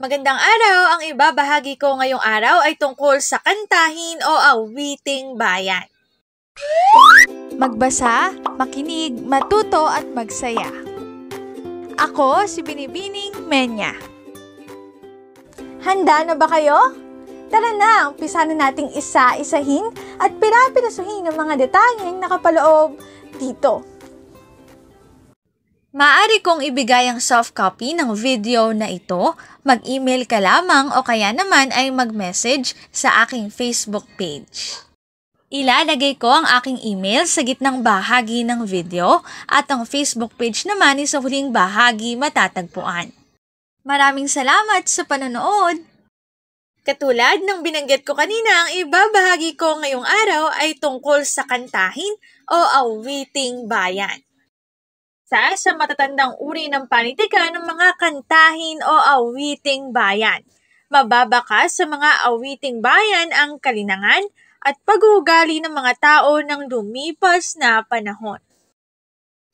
Magandang araw! Ang ibabahagi ko ngayong araw ay tungkol sa kantahin o awiting bayan. Magbasa, makinig, matuto at magsaya. Ako si Binibining Menya. Handa na ba kayo? Tara na, umpisa na nating isa-isahin at pirapirasuhin ang mga detalyeng nakapaloob dito. Maaari kong ibigay ang soft copy ng video na ito, mag-email ka lamang o kaya naman ay mag-message sa aking Facebook page. Ilalagay ko ang aking email sa gitnang bahagi ng video at ang Facebook page naman ay sa huling bahagi matatagpuan. Maraming salamat sa panonood! Katulad ng binanggit ko kanina, ang ibabahagi ko ngayong araw ay tungkol sa kantahin o awiting bayan. Sa matatandang uri ng panitikan ng mga kantahin o awiting bayan. Mababaka sa mga awiting bayan ang kalinangan at pag-uugali ng mga tao ng lumipas na panahon.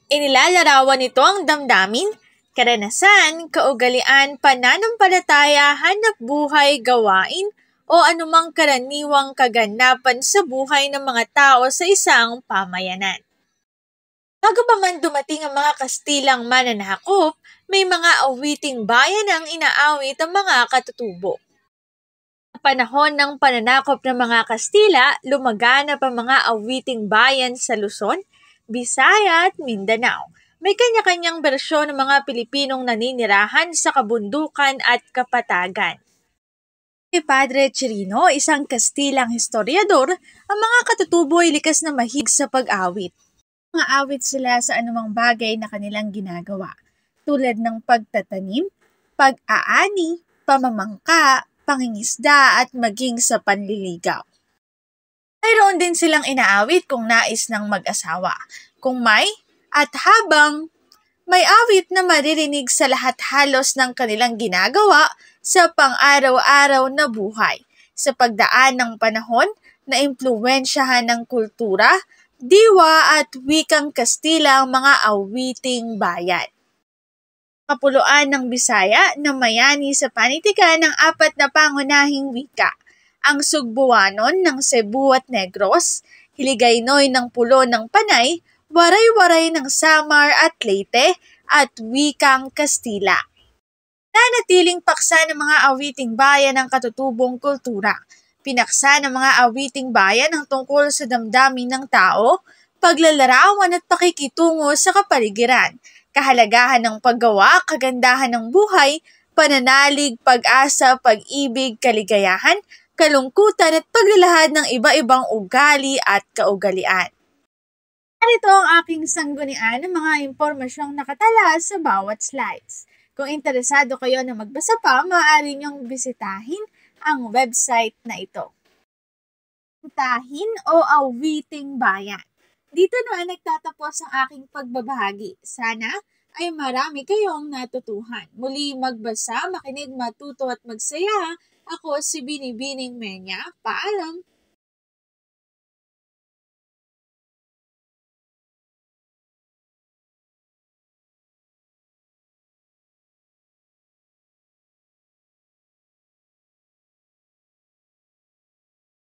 Inilalarawan nito ang damdamin, karanasan, kaugalian, pananampalataya, hanapbuhay, gawain, o anumang karaniwang kaganapan sa buhay ng mga tao sa isang pamayanan. Bago pa man dumating ang mga Kastilang mananakop, may mga awiting bayan ang inaawit ang mga katutubo. Sa panahon ng pananakop ng mga Kastila, lumaganap ang mga awiting bayan sa Luzon, Visaya at Mindanao. May kanya-kanyang bersyon ng mga Pilipinong naninirahan sa kabundukan at kapatagan. Si Padre Chirino, isang Kastilang historiador, ang mga katutubo ay likas na mahig sa pag-awit. Maawit sila sa anumang bagay na kanilang ginagawa, tulad ng pagtatanim, pag-aani, pamamangka, pangingisda at maging sa panliligaw. Mayroon din silang inaawit kung nais ng mag-asawa, kung may, at habang may awit na maririnig sa lahat halos ng kanilang ginagawa sa pang-araw-araw na buhay, sa pagdaan ng panahon na impluwensyahan ng kultura, diwa at wikang Kastila ang mga awiting bayan. Kapuluan ng Bisaya na mayani sa panitikan ng apat na pangunahing wika, ang Sugbuanon ng Cebu at Negros, Hiligaynoy ng Pulo ng Panay, Waray-Waray ng Samar at Leyte, at wikang Kastila. Nanatiling paksa ng mga awiting bayan ang katutubong kultura. Pinaksa ng mga awiting bayan ang tungkol sa damdamin ng tao, paglalarawan at pakikitungo sa kapaligiran, kahalagahan ng paggawa, kagandahan ng buhay, pananalig, pag-asa, pag-ibig, kaligayahan, kalungkutan at paglalahad ng iba-ibang ugali at kaugalian. Narito ang aking sanggunian ng mga impormasyong nakatala sa bawat slides. Kung interesado kayo na magbasa pa, maaari niyong bisitahin ang website na ito. Kantahin o awiting bayan. Dito na nagtatapos ang aking pagbabahagi. Sana ay marami kayong natutuhan. Muli magbasa, makinig, matuto at magsaya. Ako si Binibining Menya. Paalam!